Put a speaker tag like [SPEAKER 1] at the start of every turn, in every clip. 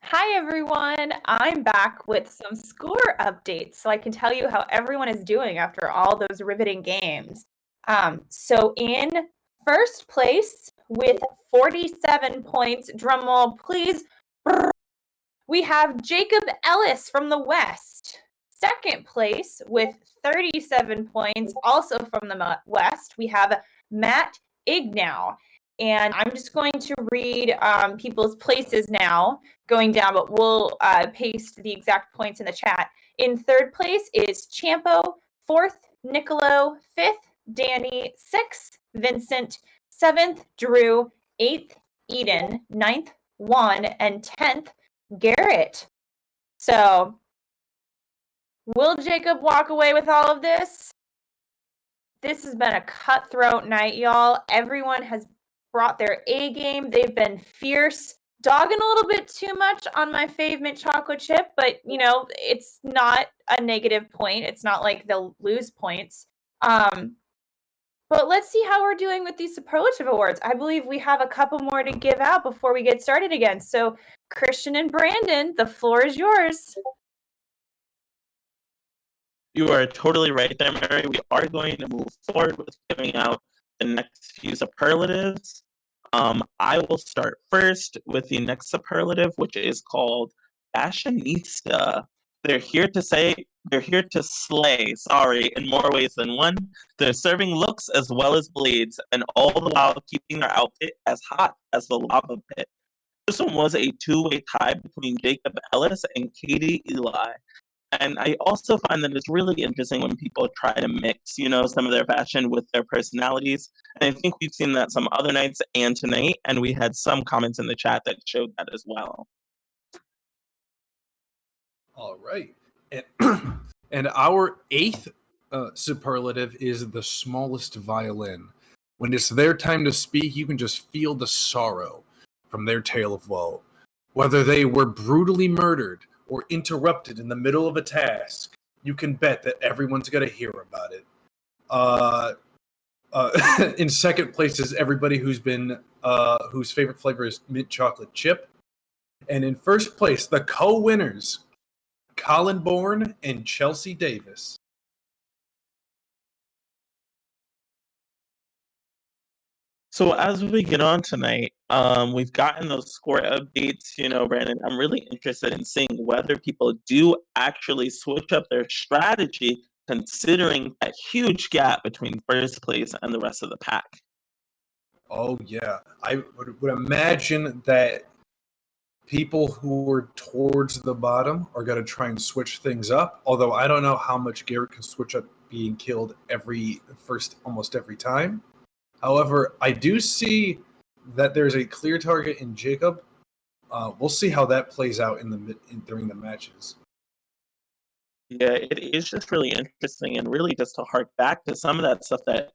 [SPEAKER 1] Hi everyone, I'm back with some score updates so I can tell you how everyone is doing after all those riveting games. So in first place with 47 points, drum roll please, we have Jacob Ellis from the West. Second place with 37 points, also from the West, we have Matt Ignow. And I'm just going to read people's places now, going down, but we'll paste the exact points in the chat. In third place is Champo, fourth, Nicolo, fifth, Danny, sixth, Vincent, seventh, Drew, eighth, Eden, ninth, Juan, and 10th, Garrett. So, will Jacob walk away with all of this? This has been a cutthroat night, y'all. Everyone has brought their A game. They've been fierce, dogging a little bit too much on my fave mint chocolate chip, but it's not a negative point. It's not like they'll lose points. But let's see how we're doing with these superlative awards. I believe we have a couple more to give out before we get started again. So, Christian and Brandon, the floor is yours.
[SPEAKER 2] You are totally right there, Mary. We are going to move forward with giving out the next few superlatives. I will start first with the next superlative, which is called fashionista. They're here to slay, sorry, in more ways than one. They're serving looks as well as blades, and all the while keeping their outfit as hot as the lava pit. This one was a two-way tie between Jacob Ellis and Katie Eli. And I also find that it's really interesting when people try to mix, some of their fashion with their personalities. And I think we've seen that some other nights and tonight, and we had some comments in the chat that showed that as well.
[SPEAKER 3] All right. And our eighth superlative is the smallest violin. When it's their time to speak, you can just feel the sorrow from their tale of woe. Whether they were brutally murdered or interrupted in the middle of a task, you can bet that everyone's going to hear about it. In second place is everybody whose favorite flavor is mint chocolate chip. And in first place, the co-winners, Colin Bourne and Chelsea Davis.
[SPEAKER 2] So as we get on tonight, we've gotten those score updates, Brandon. I'm really interested in seeing whether people do actually switch up their strategy considering that huge gap between first place and the rest of the pack.
[SPEAKER 3] Oh, yeah. I would imagine that people who are towards the bottom are going to try and switch things up, although I don't know how much Garrett can switch up being killed almost every time. However, I do see that there's a clear target in Jacob. We'll see how that plays out during the matches.
[SPEAKER 2] Yeah, it is just really interesting, and really just to hark back to some of that stuff that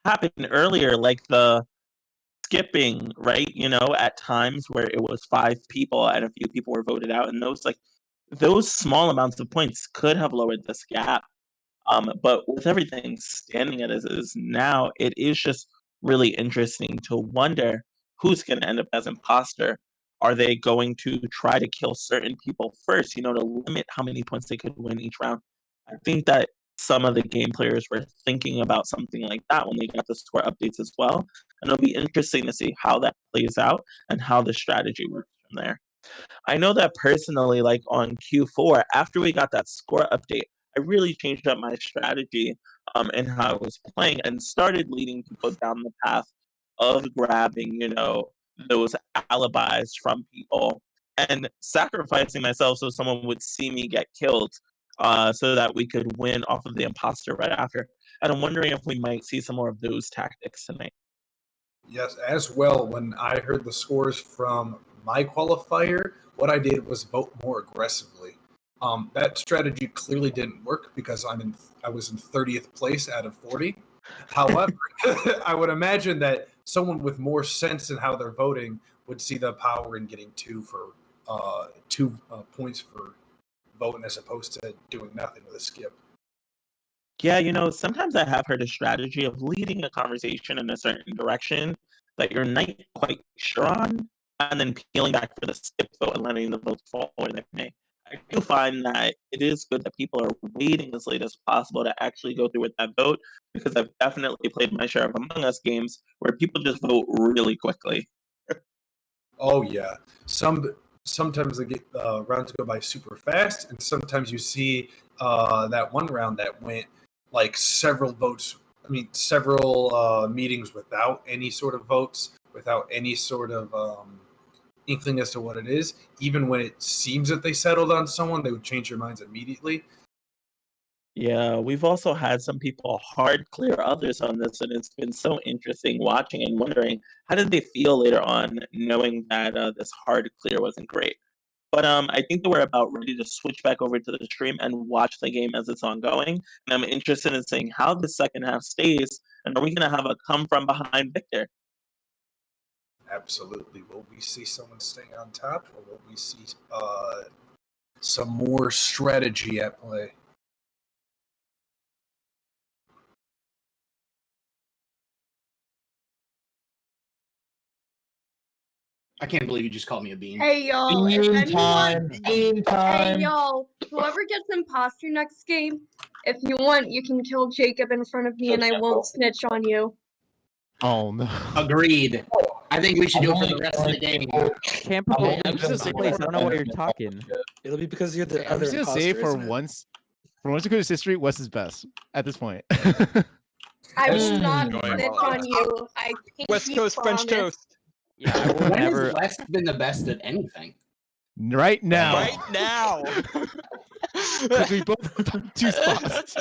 [SPEAKER 2] happened earlier, like the skipping, right? At times where it was 5 people and a few people were voted out, and those small amounts of points could have lowered this gap. But with everything standing as it is now, it is just really interesting to wonder who's going to end up as imposter. Are they going to try to kill certain people first, to limit how many points they could win each round? I think that some of the game players were thinking about something like that when they got the score updates as well. And it'll be interesting to see how that plays out and how the strategy works from there. I know that personally, like on Q4, after we got that score update, I really changed up my strategy and how I was playing and started leading people down the path of grabbing, those alibis from people and sacrificing myself so someone would see me get killed so that we could win off of the imposter right after. And I'm wondering if we might see some more of those tactics tonight.
[SPEAKER 3] Yes, as well. When I heard the scores from my qualifier, what I did was vote more aggressively. That strategy clearly didn't work because I was in 30th place out of 40. However, I would imagine that someone with more sense in how they're voting would see the power in getting 2 points for voting as opposed to doing nothing with a skip.
[SPEAKER 2] Yeah, sometimes I have heard a strategy of leading a conversation in a certain direction that you're not quite sure on, and then peeling back for the skip vote and letting the votes fall where they may. I do find that it is good that people are waiting as late as possible to actually go through with that vote, because I've definitely played my share of Among Us games where people just vote really quickly.
[SPEAKER 3] Oh yeah, sometimes the rounds go by super fast, and sometimes you see that one round that went like several votes. I mean, several meetings without any sort of votes, without any sort of inkling as to what it is. Even when it seems that they settled on someone, they would change their minds immediately.
[SPEAKER 2] Yeah, we've also had some people hard clear others on this, and it's been so interesting watching and wondering how did they feel later on, knowing that this hard clear wasn't great. But I think that we're about ready to switch back over to the stream and watch the game as it's ongoing. And I'm interested in seeing how the second half stays, and are we going to have a come from behind victor?
[SPEAKER 3] Absolutely. Will we see someone stay on top, or will we see some more strategy at play?
[SPEAKER 4] I can't believe you just called me a bean.
[SPEAKER 5] Hey y'all, if
[SPEAKER 6] Bean
[SPEAKER 5] anyone,
[SPEAKER 6] time, bean time.
[SPEAKER 5] hey y'all, whoever gets imposter next game, if you want, you can kill Jacob in front of me, and I won't snitch on you.
[SPEAKER 6] Oh no.
[SPEAKER 4] Agreed. I think we should do it for the rest of the game.
[SPEAKER 7] Can't put I'm just gonna say, please, I don't know what you're talking.
[SPEAKER 8] It'll be because you're the
[SPEAKER 6] I'm
[SPEAKER 8] other
[SPEAKER 6] just gonna say for once in Quidditch history, Wes is best at this point.
[SPEAKER 5] I will not
[SPEAKER 6] Enjoyable.
[SPEAKER 5] snitch on you. I
[SPEAKER 9] West
[SPEAKER 5] pinky
[SPEAKER 9] Coast French
[SPEAKER 5] promise.
[SPEAKER 9] toast.
[SPEAKER 7] Yeah, I will
[SPEAKER 4] When
[SPEAKER 7] never.
[SPEAKER 4] has West been the best at anything?
[SPEAKER 6] Right now.
[SPEAKER 9] Right now.
[SPEAKER 6] Because we both took 2 spots.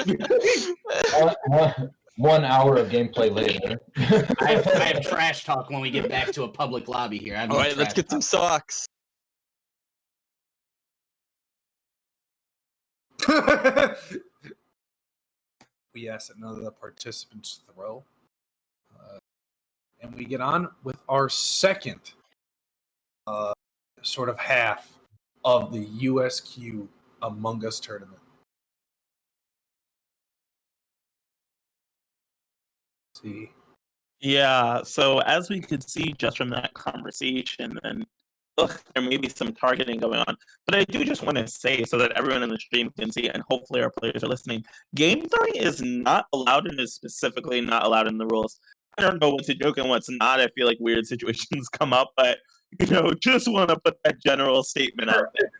[SPEAKER 10] 1 hour of gameplay later.
[SPEAKER 4] I have trash talk when we get back to a public lobby here.
[SPEAKER 9] All right, let's get some socks.
[SPEAKER 3] We ask that none of the participants throw. And we get on with our second sort of half of the USQ Among Us tournament. See.
[SPEAKER 2] Yeah, so as we could see just from that conversation, and there may be some targeting going on, but I do just want to say so that everyone in the stream can see, and hopefully our players are listening, game throwing is not allowed and is specifically not allowed in the rules. I don't know what's a joke and what's not. I feel like weird situations come up, but just want to put that general statement out there.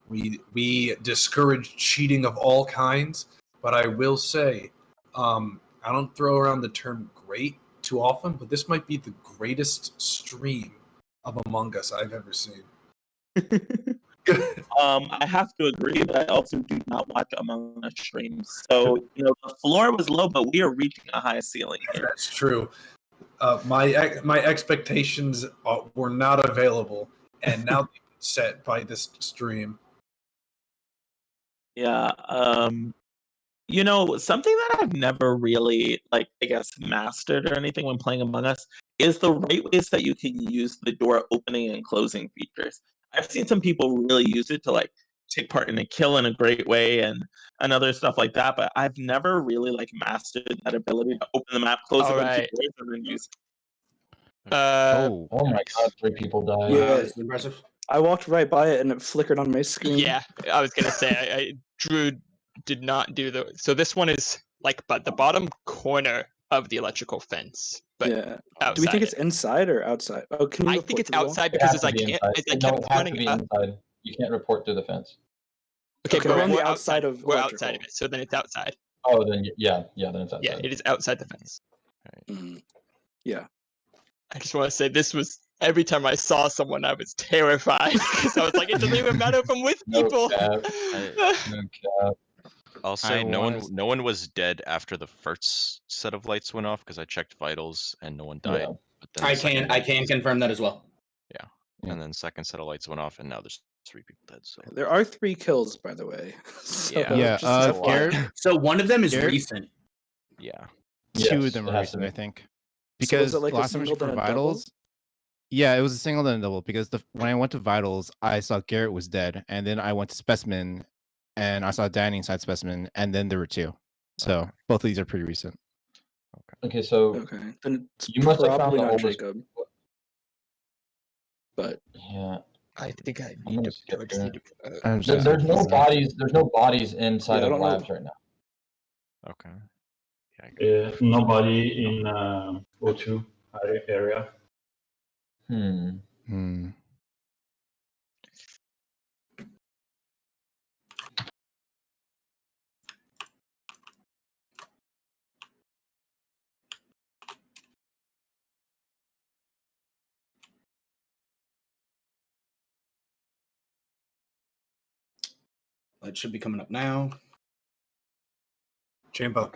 [SPEAKER 3] We discourage cheating of all kinds, but I will say, I don't throw around the term great too often, but this might be the greatest stream of Among Us I've ever seen.
[SPEAKER 2] I have to agree, but I also do not watch Among Us streams. So, the floor was low, but we are reaching a high ceiling here.
[SPEAKER 3] That's true. My expectations were not available, and now they've been set by this stream.
[SPEAKER 2] Yeah. Something that I've never really, mastered or anything when playing Among Us is the right ways that you can use the door opening and closing features. I've seen some people really use it to, take part in a kill in a great way and other stuff like that, but I've never really, mastered that ability to open the map, close
[SPEAKER 9] All
[SPEAKER 2] a bunch
[SPEAKER 9] right.
[SPEAKER 2] of doors, and then use it.
[SPEAKER 10] Oh my god, 3 people died.
[SPEAKER 8] Yeah.
[SPEAKER 4] This is impressive.
[SPEAKER 8] I walked right by it and it flickered on my screen.
[SPEAKER 9] Yeah, I was gonna say Drew did not do so this one is but the bottom corner of the electrical fence. But
[SPEAKER 8] Yeah.
[SPEAKER 9] outside
[SPEAKER 8] Do we think it's inside or outside? Oh, can you
[SPEAKER 9] I
[SPEAKER 8] report
[SPEAKER 9] think it's
[SPEAKER 8] to the wall?
[SPEAKER 9] outside
[SPEAKER 10] It
[SPEAKER 9] because
[SPEAKER 10] has to be inside.
[SPEAKER 9] I
[SPEAKER 10] No,
[SPEAKER 9] kept
[SPEAKER 10] it has to
[SPEAKER 9] running
[SPEAKER 10] be
[SPEAKER 9] up.
[SPEAKER 10] inside. You can't report through the fence.
[SPEAKER 9] Okay,
[SPEAKER 8] Okay,
[SPEAKER 9] but
[SPEAKER 8] we're on
[SPEAKER 9] we're
[SPEAKER 8] the outside of
[SPEAKER 9] we're
[SPEAKER 8] electrical.
[SPEAKER 9] outside of it, so then it's outside.
[SPEAKER 10] Oh, then then it's outside.
[SPEAKER 9] Yeah, it is outside the fence.
[SPEAKER 8] Mm. Yeah.
[SPEAKER 9] I just want to say this was every time I saw someone, I was terrified because I was like, it doesn't even matter if I'm with
[SPEAKER 10] No
[SPEAKER 9] people.
[SPEAKER 10] cap. No cap.
[SPEAKER 11] I'll say no
[SPEAKER 6] was-
[SPEAKER 11] one was dead after the first set of lights went off because I checked vitals and no one died.
[SPEAKER 10] Yeah.
[SPEAKER 11] But then
[SPEAKER 4] I
[SPEAKER 11] the second
[SPEAKER 4] can
[SPEAKER 11] light-
[SPEAKER 4] confirm that as well.
[SPEAKER 11] and then second set of lights went off and now there's 3 people dead. So
[SPEAKER 8] There are 3 kills, by the way. So
[SPEAKER 11] Yeah.
[SPEAKER 8] just
[SPEAKER 6] Yeah,
[SPEAKER 8] FYI.
[SPEAKER 6] Garrett,
[SPEAKER 4] So one of them is
[SPEAKER 6] Garrett?
[SPEAKER 4] recent.
[SPEAKER 11] yeah.
[SPEAKER 6] 2 of
[SPEAKER 10] Yes,
[SPEAKER 6] them
[SPEAKER 10] it
[SPEAKER 6] are
[SPEAKER 10] has to
[SPEAKER 6] recent,
[SPEAKER 10] be.
[SPEAKER 6] I think.
[SPEAKER 8] So
[SPEAKER 6] Because
[SPEAKER 8] was it like a
[SPEAKER 6] last time I
[SPEAKER 8] single
[SPEAKER 6] checked for
[SPEAKER 8] then a double?
[SPEAKER 6] vitals, yeah, it was a single then a double. Because when I went to vitals, I saw Garrett was dead, and then I went to specimen, and I saw Danny inside specimen, and then there were 2. So
[SPEAKER 11] Okay.
[SPEAKER 6] both of these are pretty recent.
[SPEAKER 10] Okay, so
[SPEAKER 8] Okay. Then it's
[SPEAKER 10] you must have found
[SPEAKER 8] probably
[SPEAKER 10] the
[SPEAKER 8] not
[SPEAKER 10] oldest.
[SPEAKER 8] Jacob. but
[SPEAKER 10] Yeah.
[SPEAKER 9] I think I
[SPEAKER 10] I'm
[SPEAKER 9] need
[SPEAKER 10] gonna
[SPEAKER 9] to.
[SPEAKER 10] skip
[SPEAKER 9] I just need
[SPEAKER 10] that.
[SPEAKER 9] to.
[SPEAKER 6] I'm
[SPEAKER 10] There's
[SPEAKER 6] sorry.
[SPEAKER 10] no bodies. There's no bodies inside
[SPEAKER 8] Yeah, I
[SPEAKER 10] of
[SPEAKER 8] don't know.
[SPEAKER 10] labs right now.
[SPEAKER 11] Okay. Yeah,
[SPEAKER 12] Nobody in O2 area.
[SPEAKER 6] Hmm.
[SPEAKER 4] It should be coming up now.
[SPEAKER 3] Champa.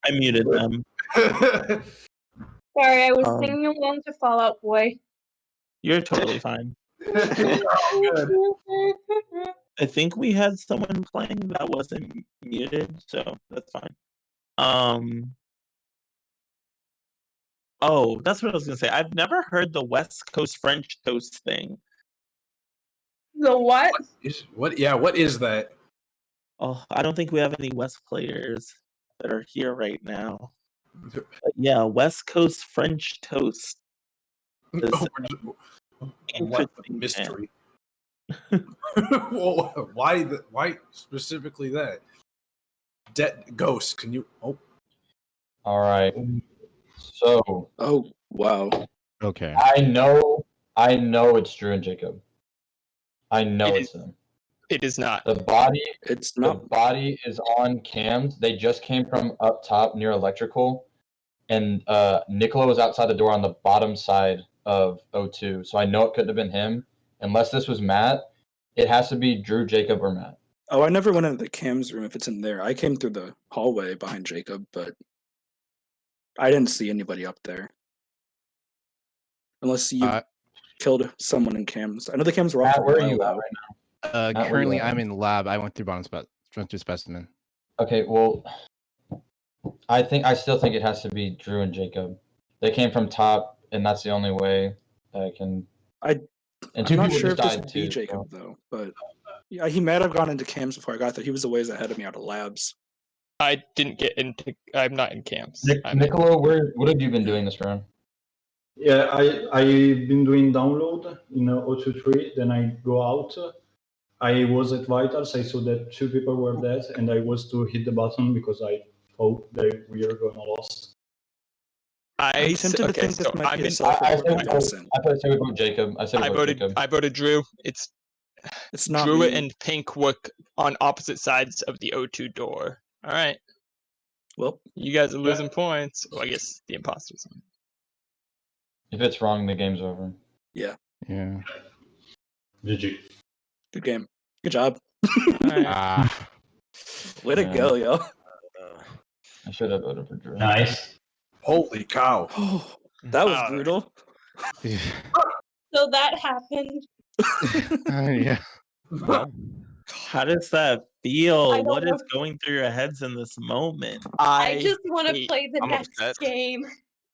[SPEAKER 2] I muted them.
[SPEAKER 5] Sorry, I was
[SPEAKER 2] Um,
[SPEAKER 5] singing along to Fall Out Boy.
[SPEAKER 2] You're totally fine.
[SPEAKER 3] Good.
[SPEAKER 2] I think we had someone playing that wasn't muted, so that's fine. Oh, that's what I was gonna say. I've never heard the West Coast French toast thing.
[SPEAKER 5] The what?
[SPEAKER 3] What? Yeah, what is that?
[SPEAKER 2] Oh, I don't think we have any West players that are here right now. But yeah, West Coast French toast. is
[SPEAKER 3] What the
[SPEAKER 2] interesting,
[SPEAKER 3] mystery? Well, why specifically that? Ghost, can you? Oh,
[SPEAKER 10] All right. So
[SPEAKER 8] oh wow.
[SPEAKER 6] Okay.
[SPEAKER 10] I know it's Drew and Jacob. I know
[SPEAKER 9] It
[SPEAKER 10] it's them.
[SPEAKER 9] It is not.
[SPEAKER 10] The body
[SPEAKER 8] It's
[SPEAKER 10] the
[SPEAKER 8] not.
[SPEAKER 10] body is on cams. They just came from up top near electrical, and Nicola was outside the door on the bottom side of O2. So I know it couldn't have been him. Unless this was Matt, it has to be Drew, Jacob, or Matt.
[SPEAKER 8] Oh, I never went into the cams room if it's in there. I came through the hallway behind Jacob, but I didn't see anybody up there. Unless you killed someone in cams. I know the cams were off
[SPEAKER 10] Matt,
[SPEAKER 8] for a
[SPEAKER 10] where are
[SPEAKER 8] while
[SPEAKER 10] you at
[SPEAKER 8] though.
[SPEAKER 10] right now? Matt, where you
[SPEAKER 6] Currently,
[SPEAKER 10] at?
[SPEAKER 6] I'm in lab. I went through went through specimen.
[SPEAKER 10] Okay, well, I still think it has to be Drew and Jacob. They came from top, and that's the only way I can. And
[SPEAKER 8] I'm
[SPEAKER 10] two
[SPEAKER 8] not
[SPEAKER 10] people
[SPEAKER 8] sure if
[SPEAKER 10] just
[SPEAKER 8] this
[SPEAKER 10] died
[SPEAKER 8] would be
[SPEAKER 10] too.
[SPEAKER 8] Jacob though, but yeah, he might have gone into cams before I got there. He was a ways ahead of me out of labs.
[SPEAKER 9] I didn't get into. I'm not in camps.
[SPEAKER 10] Nicola, what have you been doing this round?
[SPEAKER 12] Yeah, I've been doing download in O23. Then I go out. I was at Vitals. I saw that 2 people were dead, and I was to hit the button because I thought that we are gonna lost.
[SPEAKER 8] I'm tempted to think this might be a self-reported innocent.
[SPEAKER 10] I said we vote Jacob. I
[SPEAKER 9] voted.
[SPEAKER 10] Jacob.
[SPEAKER 9] I voted Drew. It's
[SPEAKER 8] not
[SPEAKER 9] Drew
[SPEAKER 8] me.
[SPEAKER 9] and Pink work on opposite sides of the O2 door. All right.
[SPEAKER 8] Well,
[SPEAKER 9] you guys are losing points. Well, I guess the imposters.
[SPEAKER 10] If it's wrong, the game's over.
[SPEAKER 8] Yeah.
[SPEAKER 6] Yeah.
[SPEAKER 12] GG.
[SPEAKER 8] Good game. Good job.
[SPEAKER 6] Ah.
[SPEAKER 8] Way to go, yo.
[SPEAKER 10] I should have voted for Drew.
[SPEAKER 12] Nice.
[SPEAKER 3] Holy cow.
[SPEAKER 8] Oh, that was brutal.
[SPEAKER 5] So that happened.
[SPEAKER 6] Yeah.
[SPEAKER 2] Well, how does that feel? What is going through your heads in this moment?
[SPEAKER 5] I just want to play the
[SPEAKER 2] I'm
[SPEAKER 5] next
[SPEAKER 2] upset.
[SPEAKER 5] game.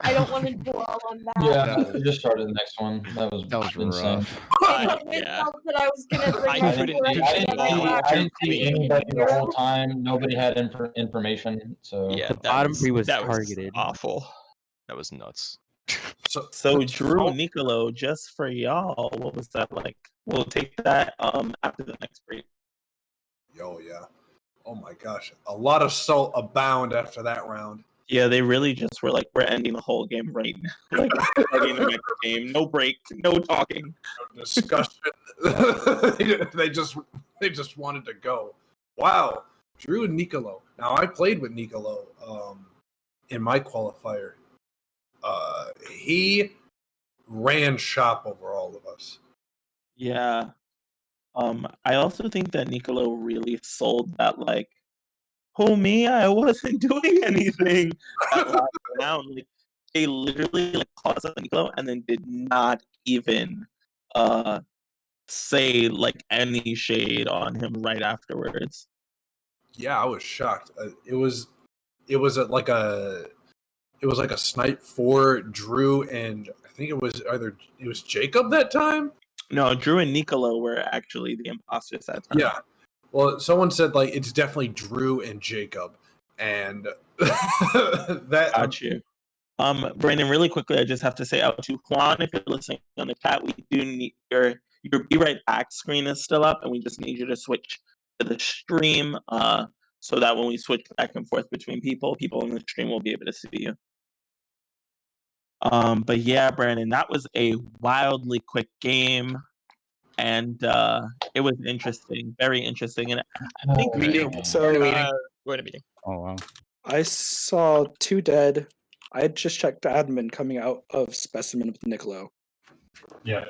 [SPEAKER 5] I don't want to dwell on that.
[SPEAKER 10] Yeah, we just started the next one. That was insane.
[SPEAKER 6] rough.
[SPEAKER 5] I told myself that I was going to bring
[SPEAKER 10] I
[SPEAKER 5] up
[SPEAKER 10] didn't see anybody the whole time. Nobody had information. So
[SPEAKER 9] Yeah,
[SPEAKER 7] The bottom three was
[SPEAKER 9] that
[SPEAKER 7] targeted.
[SPEAKER 9] awful.
[SPEAKER 11] That was nuts.
[SPEAKER 2] So Drew and Nicolo, just for y'all, what was that like? We'll take that after the next break.
[SPEAKER 3] Yo, yeah. Oh my gosh. A lot of salt abound after that round.
[SPEAKER 2] Yeah, they really just were like, we're ending the whole game right now. Like, starting the next game. No break, no talking.
[SPEAKER 3] No discussion. they just wanted to go. Wow. Drew and Nicolo. Now, I played with Nicolo in my qualifier. He ran shop over all of us.
[SPEAKER 2] Yeah. I also think that Nicolo really sold that, like, oh, me, I wasn't doing anything. That last round, like, they literally like called out Nicolo and then did not even say like any shade on him right afterwards.
[SPEAKER 3] Yeah, I was shocked. It was like a snipe for Drew, and I think it was Jacob that time.
[SPEAKER 2] No, Drew and Nicolo were actually the imposters that time.
[SPEAKER 3] Yeah. Well, someone said like it's definitely Drew and Jacob, and that
[SPEAKER 2] got you. Brandon, really quickly, I just have to say out to Juan, if you're listening on the chat, we do need your Be Right Back screen is still up, and we just need you to switch to the stream, so that when we switch back and forth between people in the stream will be able to see you. But yeah, Brandon, that was a wildly quick game, and it was interesting, very interesting. And I think
[SPEAKER 9] we're in a meeting.
[SPEAKER 6] Oh wow.
[SPEAKER 8] I saw 2 dead. I had just checked admin coming out of specimen with Nicolo.
[SPEAKER 12] Yeah.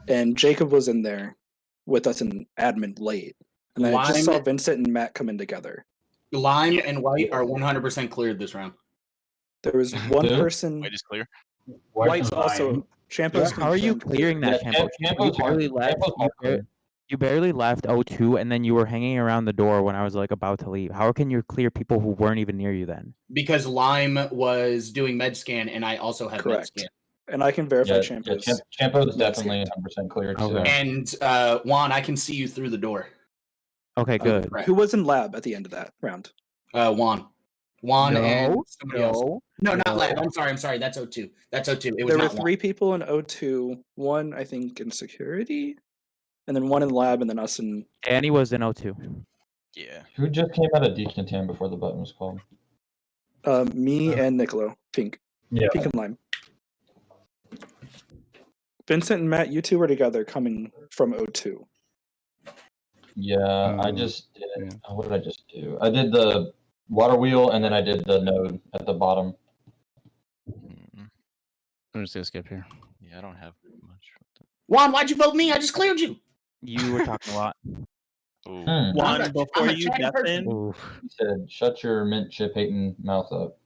[SPEAKER 8] And Jacob was in there with us in admin late. And I just saw Vincent and Matt come in together.
[SPEAKER 4] Lime and White are 100% cleared this round.
[SPEAKER 8] There was one person.
[SPEAKER 11] White is clear.
[SPEAKER 8] White's also. Champo's
[SPEAKER 7] How are you clearing that, Champo? You barely left O2, and then you were hanging around the door when I was like about to leave. How can you clear people who weren't even near you then?
[SPEAKER 4] Because Lime was doing med scan, and I also had med scan.
[SPEAKER 8] And I can verify Champo's.
[SPEAKER 10] Champo's definitely 100% cleared.
[SPEAKER 7] Okay.
[SPEAKER 4] And Juan, I can see you through the door.
[SPEAKER 7] Okay, good.
[SPEAKER 8] Who was in lab at the end of that round?
[SPEAKER 4] Juan. Juan
[SPEAKER 7] No,
[SPEAKER 4] and somebody else. No, not
[SPEAKER 7] no.
[SPEAKER 4] lab. I'm sorry. That's O2. That's O2. It was
[SPEAKER 8] There were
[SPEAKER 4] not Juan.
[SPEAKER 8] 3 people in O2. One, I think, in security, and then one in lab, and then us in.
[SPEAKER 7] Danny was in O2.
[SPEAKER 11] Yeah.
[SPEAKER 10] Who just came out of decontam before the button was called?
[SPEAKER 8] Me and Nicolo. Pink.
[SPEAKER 12] Yeah.
[SPEAKER 8] Pink and Lime. Vincent and Matt, you 2 were together coming from O2.
[SPEAKER 10] Yeah, I just did. What did I just do? I did the water wheel, and then I did the node at the bottom.
[SPEAKER 6] I'm just gonna skip here.
[SPEAKER 11] Yeah, I don't have much.
[SPEAKER 4] Juan, why'd you vote me? I just cleared you.
[SPEAKER 7] You were talking a lot.
[SPEAKER 2] Juan, before you deafen,
[SPEAKER 10] He said, "Shut your mint chip hating mouth up."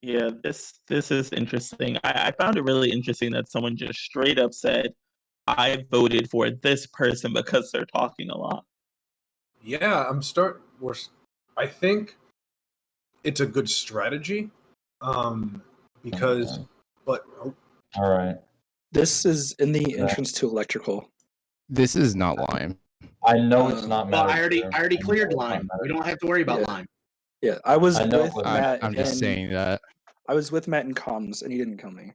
[SPEAKER 2] yeah, this is interesting. I found it really interesting that someone just straight up said, "I voted for this person because they're talking a lot."
[SPEAKER 3] Yeah, I think it's a good strategy, because, but
[SPEAKER 10] all right,
[SPEAKER 8] this is in the entrance to electrical.
[SPEAKER 6] This is not Lime.
[SPEAKER 10] I know it's not.
[SPEAKER 4] Well, I already cleared Lime. We don't have to worry about Lime.
[SPEAKER 8] Yeah, I was with Matt.
[SPEAKER 6] I'm just saying that.
[SPEAKER 8] I was with Matt in comms, and he didn't kill me.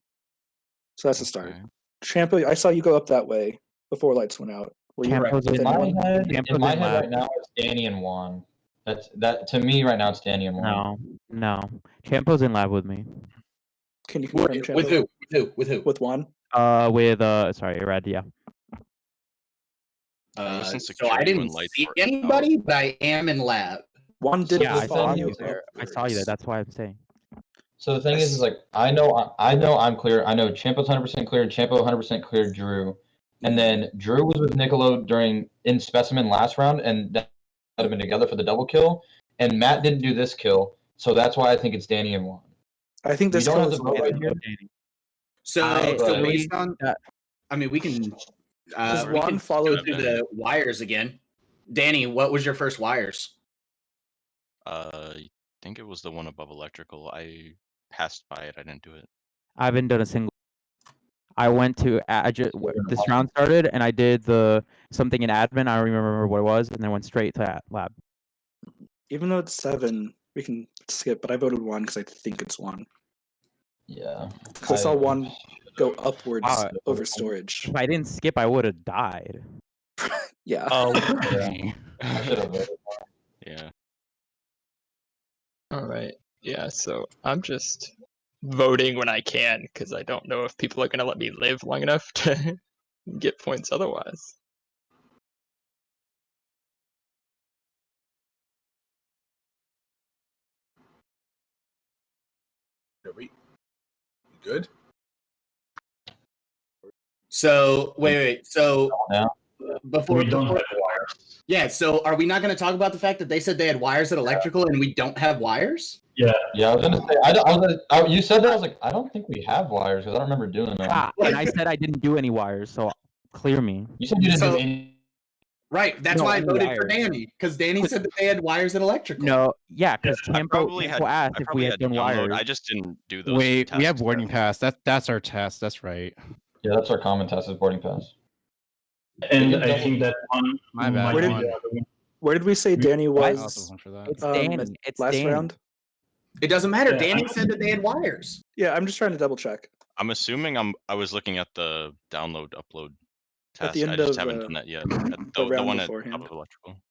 [SPEAKER 8] So that's a start. Champo, I saw you go up that way before lights went out. Were you
[SPEAKER 10] in my head right now, it's Danny and Juan. That to me right now, it's Danny and Juan.
[SPEAKER 7] No. Champo's in lab with me.
[SPEAKER 8] Can you confirm, Champo?
[SPEAKER 4] With who? With who?
[SPEAKER 8] With Juan?
[SPEAKER 7] Sorry, Red, yeah.
[SPEAKER 4] So I didn't see anybody, but I am in lab.
[SPEAKER 8] Juan did.
[SPEAKER 7] Yeah, I saw you there. I saw you there. That's why I'm saying.
[SPEAKER 10] So the thing is like I know I'm clear. I know Champo's 100% cleared. Champo 100% cleared Drew, and then Drew was with Nicolo in specimen last round, and that would have been together for the double kill. And Matt didn't do this kill, so that's why I think it's Danny and Juan.
[SPEAKER 8] I think this kill is
[SPEAKER 10] right here.
[SPEAKER 4] So based on that, I mean, we can. We can follow through the wires again. Danny, what was your first wires?
[SPEAKER 11] I think it was the one above electrical. I passed by it. I didn't do it.
[SPEAKER 7] I haven't done a single. I went to this round started and I did something in admin. I don't remember what it was, and then went straight to lab.
[SPEAKER 8] Even though it's 7, we can skip. But I voted 1 because I think it's 1.
[SPEAKER 10] Yeah.
[SPEAKER 8] Because I saw 1 go upwards over storage.
[SPEAKER 7] If I didn't skip, I would have died.
[SPEAKER 8] Yeah.
[SPEAKER 2] Oh,
[SPEAKER 11] yeah.
[SPEAKER 9] All right. Yeah. So I'm just voting when I can because I don't know if people are going to let me live long enough to get points otherwise.
[SPEAKER 3] Are we good?
[SPEAKER 4] So wait. So before
[SPEAKER 12] we don't have wires.
[SPEAKER 4] Yeah. So are we not going to talk about the fact that they said they had wires at electrical and we don't have wires?
[SPEAKER 10] Yeah. I was gonna say. You said that. I was like, I don't think we have wires because I don't remember doing that.
[SPEAKER 7] And I said I didn't do any wires, so clear me.
[SPEAKER 10] You said you didn't do any.
[SPEAKER 4] Right. That's
[SPEAKER 7] No,
[SPEAKER 4] why I
[SPEAKER 7] only
[SPEAKER 4] voted for
[SPEAKER 7] wires.
[SPEAKER 4] Danny because Danny said that they had wires and electrical.
[SPEAKER 7] No, yeah, because
[SPEAKER 11] I
[SPEAKER 7] Campo
[SPEAKER 11] probably had.
[SPEAKER 7] asked
[SPEAKER 11] I
[SPEAKER 7] if we
[SPEAKER 11] probably
[SPEAKER 7] had
[SPEAKER 11] had
[SPEAKER 7] done
[SPEAKER 11] download.
[SPEAKER 7] wires.
[SPEAKER 11] I just didn't do those.
[SPEAKER 6] Wait, we have
[SPEAKER 11] tasks
[SPEAKER 6] boarding
[SPEAKER 11] yet.
[SPEAKER 6] pass. That's our test. That's right.
[SPEAKER 10] Yeah, that's our common task is boarding pass.
[SPEAKER 12] And I think that one
[SPEAKER 6] My bad.
[SPEAKER 12] might
[SPEAKER 8] Where
[SPEAKER 12] be
[SPEAKER 8] did-
[SPEAKER 12] the other one.
[SPEAKER 8] Where did we say Danny
[SPEAKER 6] I
[SPEAKER 8] was?
[SPEAKER 6] also went for that.
[SPEAKER 7] It's Danny. It's
[SPEAKER 8] last
[SPEAKER 7] Danny.
[SPEAKER 8] round.
[SPEAKER 4] It doesn't matter.
[SPEAKER 12] Yeah,
[SPEAKER 4] Danny said that they had wires.
[SPEAKER 8] Yeah, I'm just trying to double check.
[SPEAKER 11] I'm assuming I was looking at the download upload
[SPEAKER 8] At
[SPEAKER 11] task.
[SPEAKER 8] the end
[SPEAKER 11] I just
[SPEAKER 8] of,
[SPEAKER 11] haven't done that yet.
[SPEAKER 8] the
[SPEAKER 11] The
[SPEAKER 8] round
[SPEAKER 11] one at
[SPEAKER 8] beforehand.
[SPEAKER 11] top of electrical.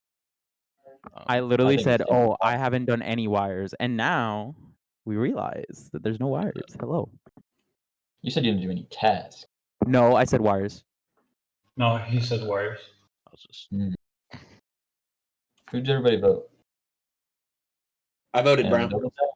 [SPEAKER 7] I literally
[SPEAKER 10] think
[SPEAKER 7] said,
[SPEAKER 10] it's Danny.
[SPEAKER 7] "Oh, I haven't done any wires," and now we realize that there's no wires. Hello.
[SPEAKER 10] You said you didn't do any tasks.
[SPEAKER 7] No, I said wires.
[SPEAKER 12] No, he said wires.
[SPEAKER 11] I'll just.
[SPEAKER 10] Who did everybody vote?
[SPEAKER 4] I voted
[SPEAKER 10] And
[SPEAKER 4] Brown.
[SPEAKER 10] double tap?